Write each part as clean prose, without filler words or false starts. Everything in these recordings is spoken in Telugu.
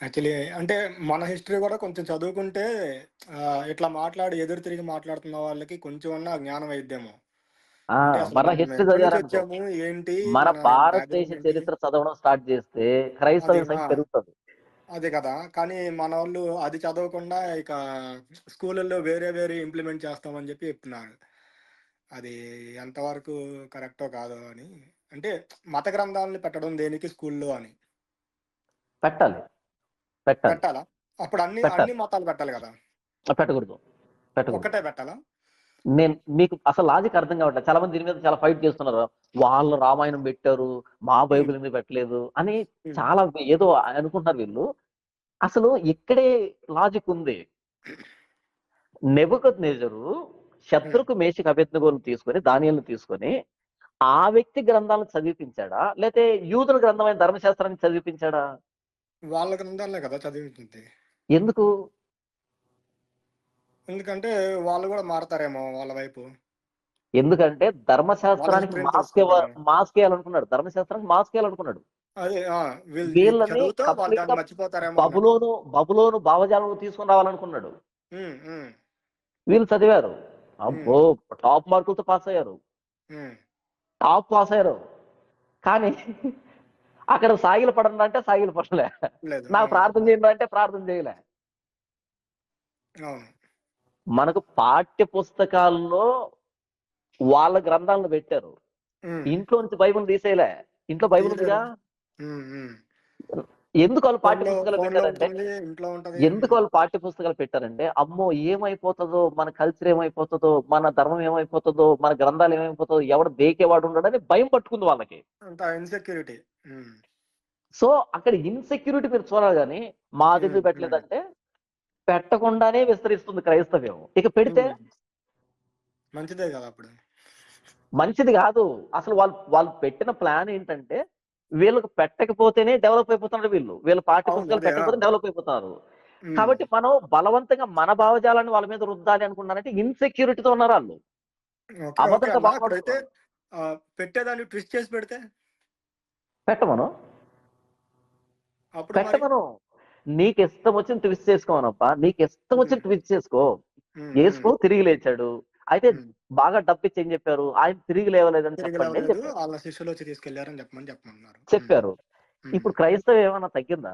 యాక్చువల్లీ అంటే మన హిస్టరీ గూడా కొంచెం చదువుకుంటే ఇట్లా ఎదురు తిరిగి మాట్లాడుతున్న వాళ్ళకి కొంచెమన్నా జ్ఞానం అయిద్దేమో. ఆ! అంటే అసలు మన హిస్టరీ మనమెక్కడి చదివారనుకో, నుంచొచ్చాము? ఏంటి? మన మన భారతదేశ బ్యాక్‌గ్రౌండ్ ఏంటి? చరిత్ర చదవడం స్టార్ట్ చేస్తే అది క్రైస్తవ్యం ఆ! సంఖ్య పెరుగుతది. అదే కదా! కానీ మనోళ్ళు అది చదవకుండా ఇక స్కూలుల్లో వేరే వేరే ఇంప్లిమెంట్ చేస్తామని జెప్పి చెప్తున్నారు. అది ఎంతవరకు కరెక్టో కాదో అని. అంటే మత గ్రంథాలను పెట్టడం దేనికి స్కూల్లో అని. పెట్టాలి. పెట్టాలి. పెట్టాలా? అప్పుడు అన్ని పెట్టాలి. మతాలు పెట్టాలి గదా! పెట్టకూడదు. పెట్టకూడదు. ఒక్కటే పెట్టాలా? నేను మీకు అసలు లాజిక్ అర్థం కావట్లేదు. చాలా మంది దీని మీద చాలా ఫైట్ చేస్తున్నారు. వాళ్ళు రామాయణం పెట్టారు. మా హ్మ్. బైబిల్ ఎందుకు పెట్టలేదు అని హ్మ్. చాలా ఏదో అనుకుంటున్నారు వీళ్ళు. అసలు ఇక్కడే లాజిక్ ఉంది. నెబుకద్నెజరు హ్మ్. శద్రకు, మేషకు, అబేద్నెగోలను తీసుకొని, దానియేలును తీసుకొని ఆ వ్యక్తి గ్రంథాలను చదివిపించాడా? లేతే యూదుల గ్రంథమైన ధర్మశాస్త్రాన్ని చదివిపించాడా? వాళ్ళ గ్రంథాలనే కదా చదివించింది. ఎందుకు? ఎందుకంటే వాళ్ళు గూడా మారతారేమో వాళ్ళ వైపు. ఎందుకంటే వాళ్ళ ధర్మశాస్త్రానికి హిస్టరీని తెలుసుకోవాలేమో. మాస్కేయాలనుకున్నాడు. ధర్మశాస్త్రానికి మాస్కేయాలనుకున్నాడు. అదే వీళ్ళు ఇది వీళ్ళని చదువుతో వాళ్ళు కంప్లీట్‌గా దాన్ని మర్చిపోతారేమో అన్నట్టు. బబులోను భావజాలంలో తీసుకొని రావాలనుకున్నాడు. హ్మ్. హ్మ్. వీళ్ళు చదివారు. హ్మ్. అబ్బో! టాప్ మార్కులతో పాసయ్యారు. హ్మ్. టాప్ పాసయ్యారు. కానీ అక్కడ సాగిల పడండి అంటే సాగిల పడలే. లేదు. నాకు ప్రార్థన చేయండి అంటే ప్రార్థన చేయలే. అవును. మనకు పాఠ్య పుస్తకాల్లో వాళ్ళ గ్రంథాలను పెట్టారు. హ్మ్. ఇంట్లో నుంచి బైబిల్ తీసేయలే. ఇంట్లో బైబిల్ ఉందిగా. తీయలేరు. హ్మ్. హ్మ్. ఎందుకు ఆళ్ళు పాఠ్య పుస్తకాలు ఫోన్‌లో పెట్టారంటే ఉంటుంది. ఇంట్లో ఉంటది. ఎందుకు వాళ్ళు పాఠ్య పుస్తకాలు పెట్టారంటే, అమ్మో! ఏమైపోతదో, మన కల్చర్ ఏమైపోతదో, మన ధర్మం ఏమైపోతదో, మన గ్రంథాలు ఏమైపోతదో, ఎవడు దేకేవాడు ఉండడని భయం పట్టుకుంది వాళ్ళకి. అంత ఇన్‌సెక్యూరిటీ. హ్మ్. సో, అక్కడ ఇన్‌సెక్యూరిటీ మీరు చూడాలి గాని, మాదెందుకు హ్మ్. హ్మ్. పెట్టలేదంటే, పెట్టకుండానే విస్తరిస్తుంది క్రైస్తవ్యం. ఇక పెడితే హ్మ్. మంచిదే గదా! అప్పుడు. మంచిది గాదు. అసలు వాళ్ళు వాళ్ళు పెట్టిన ప్లాన్ ఏంటంటే, వీళ్ళకి పెట్టకపోతేనే డెవలప్ అయిపోతున్నారు వీళ్ళు. వీళ్ళ పాఠ్య అవును. పుస్తకాలు అదే. పెట్టకపోతే డెవలప్ అయిపోతున్నారు. హ్మ్. కాబట్టి మనం బలవంతంగా మన భావజాలాన్ని వాళ్ళ మీద రుద్దాలి అనుకున్నారంటే ఇన్‌సెక్యూరిటీతో ఉన్నారాళ్ళు. ఓకే. ఓకే అబద్ధంతో అన్న. ఇప్పుడైతే బాగుపడుతున్నారు. పెట్టేదాన్ని ట్విస్ట్ చేసి పెడితే పెట్టమను. అప్పుడు మరి? పెట్టమను. నీకిష్టం వచ్చింది ట్విస్ట్ చేసుకోమనబ్బా! నీకిష్టం హ్మ్. వచ్చింది ట్విస్ట్ చేసుకో. హ్మ్. హ్మ్. యేసు తిరిగి లేచాడు. అయితే హ్మ్. బాగా డబ్బిచ్చి ఏం చెప్పారు? ఆయన తిరిగి లేవలేదని తిరిగి చెప్పండి అని లేవలేదు. చెప్పారు. ఆళ్ళ శిష్యులొచ్చి తీసుకెళ్లారని చెప్పమన్నారు. హ్మ్. చెప్పారు. హ్మ్. ఇప్పుడు క్రైస్తవం ఏమన్నా తగ్గిందా?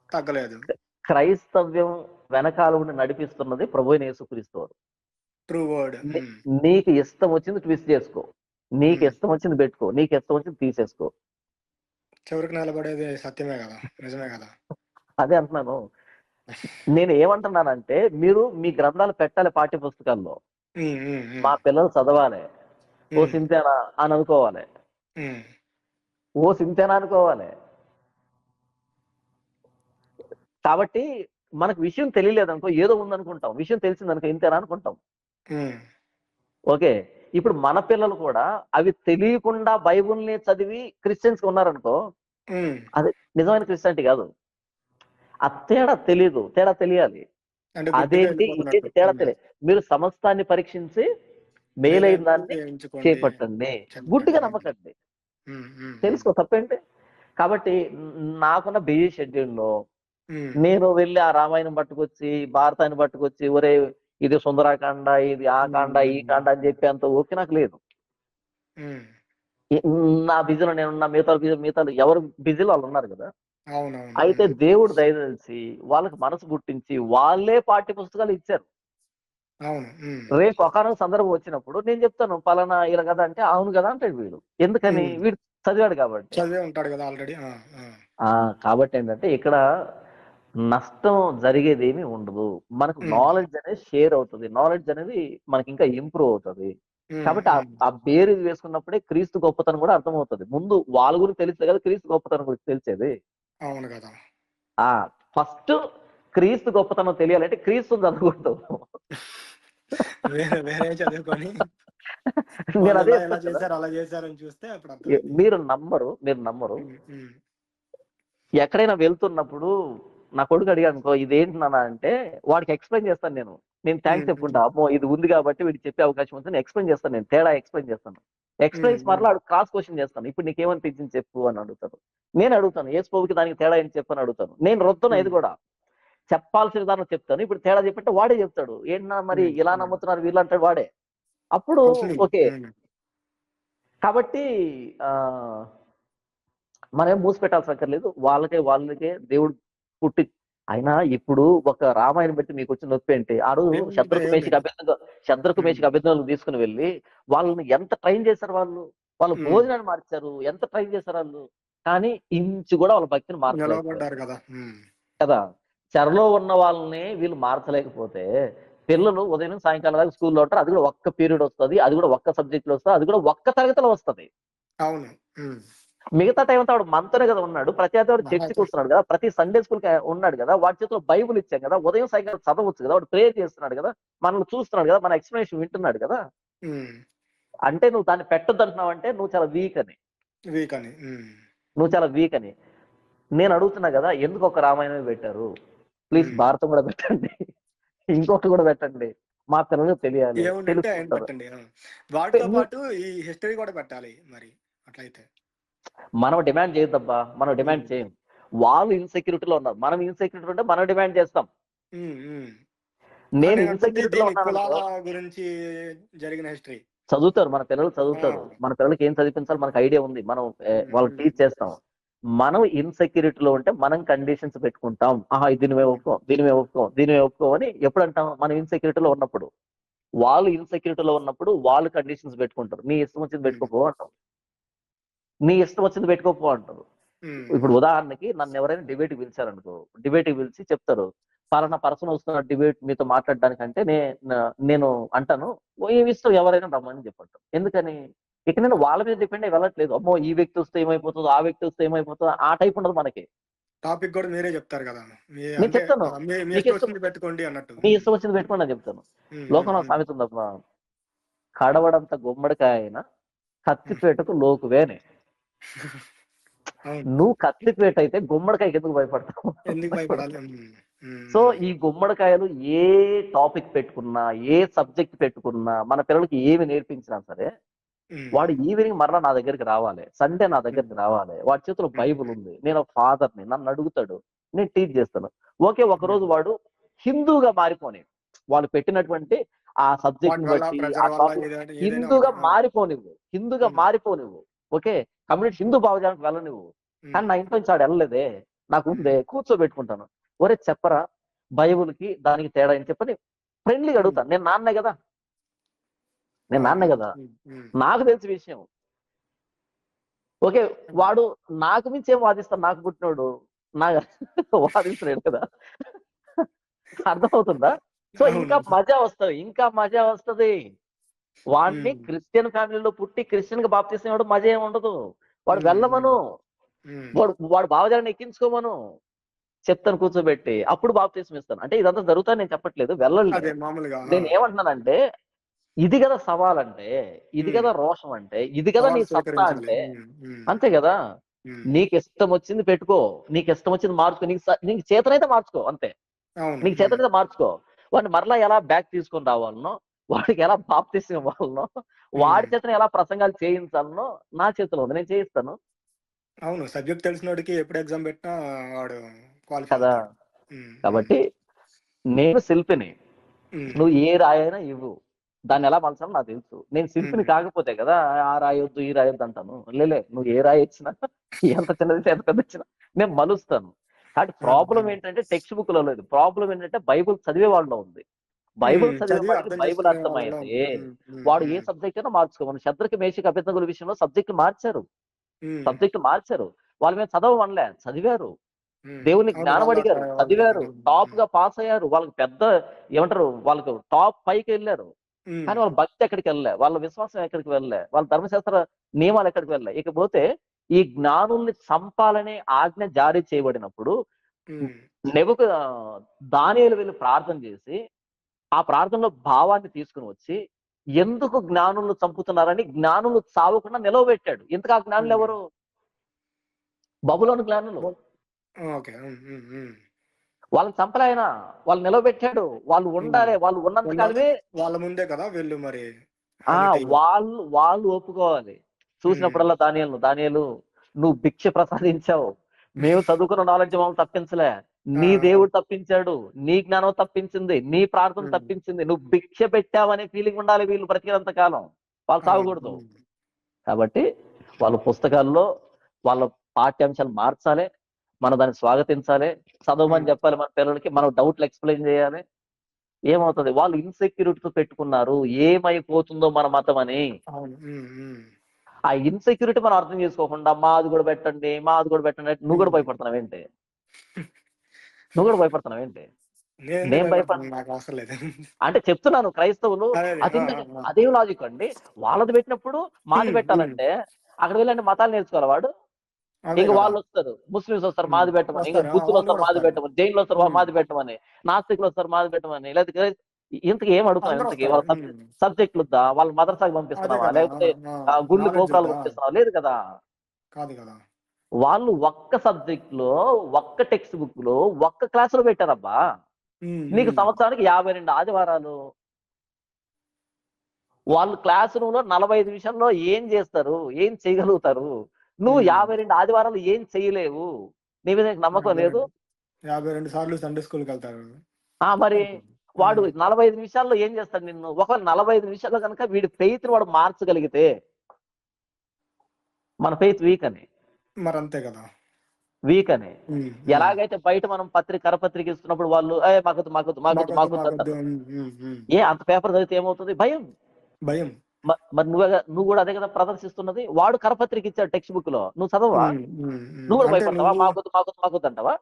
తగ్గలేదు. క్రైస్తవ్యం వెనకాల ఉండి నడిపిస్తున్నది ప్రభువైన యేసుక్రీస్తు వారు. True word. నీ హ్మ్. నీకు ఇష్టం వచ్చింది ట్విస్ట్ చేసుకో. నీకు హ్మ్. ఇష్టం వచ్చింది పెట్టుకో. నీకు ఇష్టం వచ్చింది తీసేసుకో. చివరికి నిలబడేది సత్యమే గదా! నిజమే గదా! అదే అంటున్నాను. నేను ఏమంటున్నానంటే, మీరు మీ గ్రంథాలు పెట్టాలి పాఠ్య పుస్తకాల్లో. హ్మ్. హ్మ్. మా హ్మ్. పిల్లలు చదవాలి. ఓ హ్మ్. సింతేనా అని అనుకోవాలి. హ్మ్. ఓ సింతేనా అనుకోవాలి. కాబట్టి మనకు విషయం తెలియలేదనుకో ఏదో ఉందనుకుంటాం. విషయం తెలిసిందనుకో ఇంతేనా అనుకుంటాం. హ్మ్. ఓకే. ఇప్పుడు మన పిల్లలు కూడా అవి తెలియకుండా బైబిల్‌ని చదివి క్రిస్టియన్స్‌గా ఉన్నారనుకో, హ్మ్. అది నిజమైన క్రిస్టియానిటీ కాదు. ఆ తేడా తెలీదు. తేడా తెలియాలి. అంటే గుడ్డిగా అదేంటి? ఎళ్ళిపోతున్నట్టు. ఇదేంటి? తేడా హ్మ్. తెలియాలి. మీరు సమస్తాన్ని పరీక్షించి మేలైన మేలైనది దాన్ని ఎంచుకోండి. చేపట్టండి. చెప్పండి. గుడ్డిగా అంతే. నమ్మకండి. హ్మ్. హ్మ్. హ్మ్. తెలుసుకో తప్పేంటి? కాబట్టి నాకున్న బిజీ షెడ్యూల్‌లో హ్మ్. నేను వెళ్లి ఆ రామాయణం పట్టుకొచ్చి, భారతాన్ని పట్టుకొచ్చి, ఒరేయ్! ఇది సుందరాకాండ, ఇది ఆ కాండ, ఈ హ్మ్. కాండ అని చెప్పేంత ఓపిక నాకు లేదు. హ్మ్. ఎ నా బిజీలో నేనున్నా. మిగతాలు ఎవరు బిజీలో ఆళ్ళున్నారు గదా! అవునవును. అయితే హ్మ్. దేవుడు దయదలిచి వాళ్ళకి మనసు పుట్టించి వాళ్ళే పాఠ్య పుస్తకాలు ఇచ్చారు. అవును. హ్మ్. రేపు ఒకానొక సందర్భం వచ్చినప్పుడు నేను చెప్తాను పలానా ఇలా గదా! అంటే అవును గదా! అంటాడు వీడు. ఎందుకని? హ్మ్. వీడు చదివాడు కాబట్టి. చదివే ఉంటాడు గదా! ఆల్రెడీ. ఆ! ఆ! ఆ! కాబట్టేంటంటే ఇక్కడ నష్టం జరిగేదేమీ ఉండదు. మనకు హ్మ్. నాలెడ్జ్ అనేది షేర్ అవుతది. నాలెడ్జ్ అనేది మనకింకా ఇంప్రూవ్ అవుతది. హ్మ్. కాబట్టి హ్మ్. ఆ బేరీజు వేసుకున్నప్పుడే క్రీస్తు గొప్పతనం గూడా అర్థమవుతది. ముందు వాళ్ళ గురించి తెలిస్తే కదా క్రీస్తు గొప్పతనం గురించి తెలిసేది. అవును గదా! ఆ! ఫస్ట్ క్రీస్తు గొప్పతనం తెలియాలంటే క్రీస్తుని చదవకూడదు. వేరే వేరేయి చదువుకొని నేనదే వాళ్ళిలా ఇలా చెప్తాను కదా! చేశారు, అలా చేశారని చూస్తే అప్పుడు అర్థమైద్ది. మీరు నమ్మరు. హ్మ్. హ్మ్. ఎక్కడైనా వెళ్తున్నప్పుడు నా కొడుకు అడిగాడనుకో ఇదేంటి నాన్న అంటే వాడికి ఎక్స్‌ప్లెయిన్ చేస్తాను నేను. నేను థ్యాంక్స్ చెప్పుకుంటా. అమ్మో ఇది ఉంది కాబట్టి వీడికి చెప్పే అవకాశం ఉంది. నేను ఎక్స్‌ప్లెయిన్ చేస్తాను. నేను తేడా ఎక్స్‌ప్లెయిన్ చేస్తాను. ఎక్స్‌ప్లెయిన్స్ మరలా ఆడు క్రాస్ క్వెషన్ చేస్తాను. ఇప్పుడు నీకేమనిపించింది చెప్పు అని అడుగుతాను. నేను అడుగుతాను. యేసు ప్రభువుకి దానికి తేడా ఏంటి చెప్పు అని అడుగుతాను. నేను రుద్దను ఇది కూడా. చెప్పాల్సిన విధానం చెప్తాను. ఇప్పుడు తేడా చెప్పంటే వాడే చెప్తాడు. ఏంటన్నా మరి ఇలా నమ్ముతున్నారు వీళ్ళు అంటాడు వాడే. అప్పుడు ఓకే. కాబట్టి మనం మూసి పెట్టాల్సిన అక్కర్లేదు. వాళ్ళకే దేవుడు పుట్టి అయినా ఇప్పుడు ఒక రామాయణం బట్టి మీకు వచ్చిన నొప్పి ఏంటి? ఆడు శత్రుకు మేషికి అభిజ్ఞానం తీసుకుని వెళ్ళి వాళ్ళని ఎంత ట్రైన్ చేశారు వాళ్ళు. వాళ్ళ భోజనాన్ని మార్చారు. ఎంత ట్రైన్ చేశారు వాళ్ళు. కానీ ఇంచు కూడా వాళ్ళ భక్తిని మార్చలేకపోయారు కదా. చెరలో ఉన్న వాళ్ళని వీళ్ళు మార్చలేకపోతే పిల్లలు ఉదయం సాయంకాలం దాకా స్కూల్లో ఉంటారు. అది కూడా ఒక్క పీరియడ్ వస్తుంది. అది కూడా ఒక్క సబ్జెక్ట్ లో వస్తుంది. అది కూడా ఒక్క తరగతిలో వస్తుంది. అవును. మిగతా టైం అంతా వాడు మనతోనే కదా ఉన్నాడు. ప్రతి ఆదివారం చర్చికి వస్తున్నాడు కదా. ప్రతి సండే స్కూల్ కి ఉన్నాడు కదా. వాడి చేతిలో బైబుల్ ఇచ్చాం కదా. ఉదయం సాయంకాలం చదవచ్చు కదా. వాడు ప్రేయర్ చేస్తున్నాడు కదా. మనల్ని చూస్తున్నాడు కదా. మన ఎక్స్ప్లెనేషన్ వింటున్నాడు కదా. అంటే నువ్వు దాన్ని పెట్టొద్దు అంటున్నావు అంటే నువ్వు చాలా వీక్ అని. నువ్వు చాలా వీక్ అని. నేను అడుగుతున్నా కదా, ఎందుకు ఒక రామాయణమే పెట్టారు? ప్లీజ్ భారతం కూడా పెట్టండి. ఇంకొకటి కూడా పెట్టండి. మా పిల్లలకు తెలియాలి. వాటితో పాటు ఈ హిస్టరీ కూడా పెట్టాలి మరి అట్లయితే. మనం డిమాండ్ చేయొద్దబ్బా. మనం డిమాండ్ చేయం. వాళ్ళు ఇన్సెక్యూరిటీలో ఉన్నారు. మనం ఇన్సెక్యూరిటీ ఉంటే మనం డిమాండ్ చేస్తాం. నేను ఇన్సెక్యూరిటీలో ఉన్నాను గురించి జరిగిన హిస్టరీ చదువుతారు. మన పిల్లలు చదువుతారు. మన పిల్లలకి ఏం చదివించాలి మనకు ఐడియా ఉంది. మనం వాళ్ళకి టీచ్ చేస్తాం. మనం ఇన్సెక్యూరిటీలో ఉంటే మనం కండిషన్స్ పెట్టుకుంటాం. దీని మేము ఒప్పుకోం అని ఎప్పుడు అంటాం? మనం ఇన్సెక్యూరిటీలో ఉన్నప్పుడు. వాళ్ళు ఇన్సెక్యూరిటీలో ఉన్నప్పుడు వాళ్ళు కండిషన్స్ పెట్టుకుంటారు. నీ ఇష్టం వచ్చింది పెట్టుకోపో అంటాం. నీ ఇష్టం వచ్చింది పెట్టుకోపో అంటారు. ఇప్పుడు ఉదాహరణకి నన్ను ఎవరైనా డిబేట్కి పిలిచారనుకో, డిబేట్కి పిలిచి చెప్తారు పలానా పర్సన్ వస్తున్న డిబేట్ మీతో మాట్లాడడానికంటే నేను అంటాను ఏమి ఇష్టం ఎవరైనా రమ్మని చెప్పంటాం. ఎందుకని ఇక నేను వాళ్ళ మీద డిపెండ్ అయ్యి వెళ్ళట్లేదు. అమ్మో ఈ వ్యక్తి వస్తే ఏమైపోతుందో, ఆ వ్యక్తి వస్తే ఏమైపోతుందో ఆ టైప్ ఉండదు మనకి. టాపిక్ కూడా మీరే చెప్తారు కదా. నేను చెప్తాను మీ ఇష్టం పెట్టుకోండి అన్నట్టు. మీ ఇష్టం వచ్చింది పెట్టుకోండి అని చెప్తాను. లోకంలో సామెత ఉందమ్మా, కడవడంత గుమ్మడికాయ అయినా కత్తిపేటకు లోకువేనే. నువ్వు కత్తిపేట అయితే గుమ్మడికాయకి ఎందుకు భయపడతావు? సో ఈ గుమ్మడికాయలు ఏ టాపిక్ పెట్టుకున్నా, ఏ సబ్జెక్ట్ పెట్టుకున్నా, మన పిల్లలకి ఏమి నేర్పించినా సరే వాడు ఈవినింగ్ మరలా నా దగ్గరికి రావాలి. సండే నా దగ్గరికి రావాలి. వాడి చేతిలో బైబుల్ ఉంది. నేను ఫాదర్ని, నన్ను అడుగుతాడు, నేను టీచ్ చేస్తాను. ఓకే, ఒకరోజు వాడు హిందూగా మారిపోని, వాళ్ళు పెట్టినటువంటి ఆ సబ్జెక్ట్ బట్టి ఆ టాపిక్ హిందూగా మారిపోనివ్వు. ఓకే, కమ్యూనిటీ హిందూ భావజానికి వెళ్ళనివ్వు. కానీ నా ఇంట్లో నుంచి ఆడు వెళ్ళలేదే, నాకు ఉందే, కూర్చోబెట్టుకుంటాను. ఒరే చెప్పరా బైబుల్కి దానికి తేడా అని చెప్పని ఫ్రెండ్లీగా అడుగుతాను. నేను నాన్నే కదా. నాకు తెలిసిన విషయం. ఓకే, వాడు నాకు మించి ఏం వాదిస్తాడు? నాకు పుట్టినోడు వాదించలేడు కదా. అర్థమవుతుందా? సో ఇంకా మజా వస్తుంది. వాడిని క్రిస్టియన్ ఫ్యామిలీలో పుట్టి క్రిస్టియన్ గా బాప్తిసం వాడు మజా ఏమి ఉండదు. వాడు వెళ్ళమను, వాడు భావజాలను ఎక్కించుకోమను, చెప్తాను కూర్చోబెట్టి, అప్పుడు బాప్తిసం ఇస్తాను. అంటే ఇదంతా జరుగుతా నేను చెప్పట్లేదు, వెళ్ళలేదు. నేను ఏమంటున్నానంటే ఇది కదా సవాల్ అంటే, ఇది కదా రోషం అంటే, ఇది కదా నీ సత్తా అంటే. అంతే కదా. నీకు ఇష్టం వచ్చింది పెట్టుకో, నీకు ఇష్టం వచ్చింది మార్చుకో, నీకు చేతనైతే మార్చుకో. అంతే, నీకు చేతనైతే మార్చుకో. వాడిని మరలా ఎలా బ్యాక్ తీసుకొని రావాలనో, వాడికి ఎలా బాప్తిసం ఇవ్వాలనో, వాడి చేతను ఎలా ప్రసంగాలు చేయించాలనో నా చేతిలో ఉంది, నేను చేయిస్తాను. అవును, సబ్జెక్ట్ తెలిసినోడికి ఎప్పుడు ఎగ్జామ్ పెట్టినా వాడు కదా. కాబట్టి నేను శిల్పిని, నువ్వు ఏ రాయైనా ఇవ్వు, దాన్ని ఎలా మలచాలో నాకు తెలుసు. నేను శిల్పిని కాకపోతే కదా ఆ రాయొద్దు ఈ రాయొద్దు అంటాను. నువ్వు ఏ రాయి ఇచ్చినా, ఎంత చిన్నది ఎంత పెద్ద ఇచ్చినా నేను మలుస్తాను. కాబట్టి ప్రాబ్లం ఏంటంటే టెక్స్ట్ బుక్ లో లేదు. ప్రాబ్లం ఏంటంటే బైబుల్ చదివే వాళ్ళలో ఉంది. బైబుల్ చదివే వాడికి బైబుల్ అర్థమైతే వాడు ఏ సబ్జెక్ట్ అయినా మార్చుకోమని. శత్రుకి మేషికి అభిజ్ఞానుల విషయంలో సబ్జెక్ట్ మార్చారు. వాళ్ళ మీద చదవమనలే, చదివారు. దేవుని జ్ఞానం అడిగారు, చదివారు, టాప్ గా పాస్ అయ్యారు. వాళ్ళకి పెద్ద ఏమంటారు, వాళ్ళకి టాప్ పైకి వెళ్ళారు. కానీ వాళ్ళ భక్తి ఎక్కడికి వెళ్ళలే, వాళ్ళ విశ్వాసం ఎక్కడికి వెళ్ళలే, వాళ్ళ ధర్మశాస్త్ర నియమాలు ఎక్కడికి వెళ్ళలే. ఇకపోతే ఈ జ్ఞానుల్ని చంపాలనే ఆజ్ఞ జారీ చేయబడినప్పుడు దానియేలు వెళ్ళి ప్రార్థన చేసి ఆ ప్రార్థనలో భావాన్ని తీసుకుని వచ్చి ఎందుకు జ్ఞానులు చంపుతున్నారని జ్ఞానులు చావకుండా నిలవబెట్టాడు. ఇంతకు ఆ జ్ఞానులు ఎవరు? బబులోను జ్ఞానులు. వాళ్ళని చంపలే ఆయన, వాళ్ళు నిలవబెట్టాడు. వాళ్ళు ఉండాలి, వాళ్ళు ఉన్నంత కాలమే. వాళ్ళ ముందే కదా వీళ్ళు మరి ఆ హైలైట్ అయ్యి. వాళ్ళు ఒప్పుకోవాలి. చూసినప్పుడల్లా దానియేలు నువ్వు భిక్ష ప్రసాదించావు, మేము చదువుకున్న నాలెడ్జ్ మమ్మల్ని తప్పించలే, నీ దేవుడు తప్పించాడు, నీ జ్ఞానం తప్పించింది, నీ ప్రార్థన తప్పించింది, నువ్వు భిక్ష పెట్టావనే ఫీలింగ్ ఉండాలి వీళ్ళు బ్రతికినంత కాలం. వాళ్ళు సాగకూడదు. కాబట్టి వాళ్ళ పుస్తకాల్లో వాళ్ళ పాఠ్యాంశాలు మార్చాలి, మనం దాన్ని స్వాగతించాలి, చదవమని చెప్పాలి మన పిల్లలకి, మనం డౌట్లు ఎక్స్ప్లెయిన్ చేయాలి. ఏమవుతుంది, వాళ్ళు ఇన్సెక్యూరిటీతో పెట్టుకున్నారు, ఏమైపోతుందో మన మతం అని. ఆ ఇన్సెక్యూరిటీ మనం అర్థం చేసుకోకుండా మాది కూడా పెట్టండి, మాది కూడా పెట్టండి అంటే నువ్వు కూడా భయపడుతున్నావు ఏంటి? నువ్వు కూడా భయపడుతున్నావు ఏంటి? నేను నాకు అవసరం లేదు అంటే చెప్తున్నాను, క్రైస్తవులు అదేం లాజిక్ అండి? వాళ్ళది పెట్టినప్పుడు మాది పెట్టాలంటే అక్కడ వెళ్ళండి మతాలు నేర్చుకోవాలి వాడు. ఇంక వాళ్ళు వస్తారు, ముస్లిమ్స్ వస్తారు మాది పెట్టమని, ఇంకా బుద్ధులు వస్తారు మాది పెట్టమని, జైన్లు వస్తారు మాది పెట్టమని, నాస్తికులు వస్తారు మాది పెట్టమని. లేకపోతే ఇంతకు ఏం అడుగుతున్నావు? ఇంతకి వాళ్ళ సబ్జెక్టులు వద్దా? వాళ్ళ మదర్సాకి పంపిస్తున్నావా, లేకపోతే గుళ్ళు గోపురాలు పంపిస్తున్నావా? లేదు కదా. కాదు కదా. వాళ్ళు ఒక్క సబ్జెక్ట్ లో, ఒక్క టెక్స్ట్ బుక్ లో, ఒక్క క్లాస్ లో పెట్టారబ్బా. నీకు సంవత్సరానికి 52 ఆదివారాలు. వాళ్ళు క్లాస్ రూమ్ లో 45 నిమిషాల్లో ఏం చేస్తారు, ఏం చేయగలుగుతారు? నువ్వు 52 ఆదివారాలు ఏం చేయలేవు. నీ మీద నమ్మకం లేదు. 52 సార్లు సండే స్కూల్కి వెళ్తారు. మరి వాడు 45 నిమిషాల్లో ఏం చేస్తాడు నిన్ను? ఒకవేళ 45 నిమిషాల్లో కనుక వీడి ఫెయిత్ వాడు మార్చగలిగితే, మన ఫెయిత్ వీక్ అని. మరి అంతే కదా, వీక్ అని. ఎలాగైతే బయట మనం కరపత్రిక ఇస్తున్నప్పుడు వాళ్ళు మాకొద్దు ఏ అంత పేపర్ చదివితే ఏమవుతుంది? భయం. మరి నువ్వు కూడా అదే కదా ప్రదర్శిస్తున్నది. వాడు కరపత్రిక ఇచ్చాడు టెక్స్ట్ బుక్ లో, నువ్వు చదవా? నువ్వు కూడా భయపడతావా? మాకొద్దు అంటావా?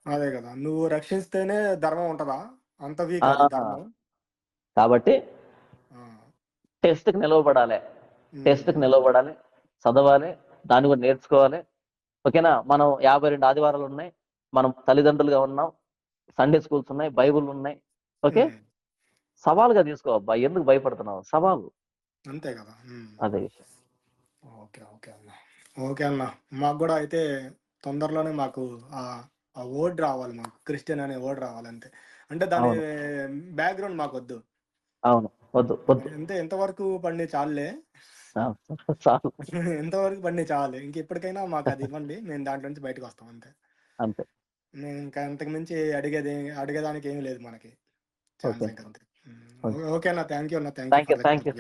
అదే కదా, నువ్వు రక్షిస్తేనే ధర్మం ఉంటదా? అంత వీక్ ధర్మం. కాబట్టి టెస్ట్ కి నిలవబడాలి, చదవాలి, దాన్ని కూడా నేర్చుకోవాలి. ఓకేనా? మనం 52 ఆదివారాలు ఉన్నాయి, మనం తల్లిదండ్రులుగా ఉన్నాం, సండే స్కూల్స్ ఉన్నాయి, బైబుల్ ఉన్నాయి. ఓకే, సవాలుగా తీసుకో అబ్బా, ఎందుకు భయపడుతున్నావు? సవాలు, అంతే కదా. అదే విషయం. ఓకే అన్న, మాకు కూడా అయితే తొందరలోనే మాకు ఆ వర్డ్ రావాలి, మాకు క్రిస్టియన్ అనే వర్డ్ రావాలి అంతే. అంటే దాని బ్యాక్గ్రౌండ్ మాకు వద్దు. అవును, వద్దు. ఎంతవరకు పండి చాలులే, ఎంతవరకు పండి చాలు. ఇంకెప్పటికైనా మాకు అది ఇవ్వండి, మేము దాంట్లో నుంచి బయటకు వస్తాం అంతే. నేను ఇంకా అంతకు మించి అడిగేదానికి ఏమీ లేదు మనకి ఛాన్స్. ఓకే అన్న, థ్యాంక్ యూ అన్న, థ్యాంక్ యూ.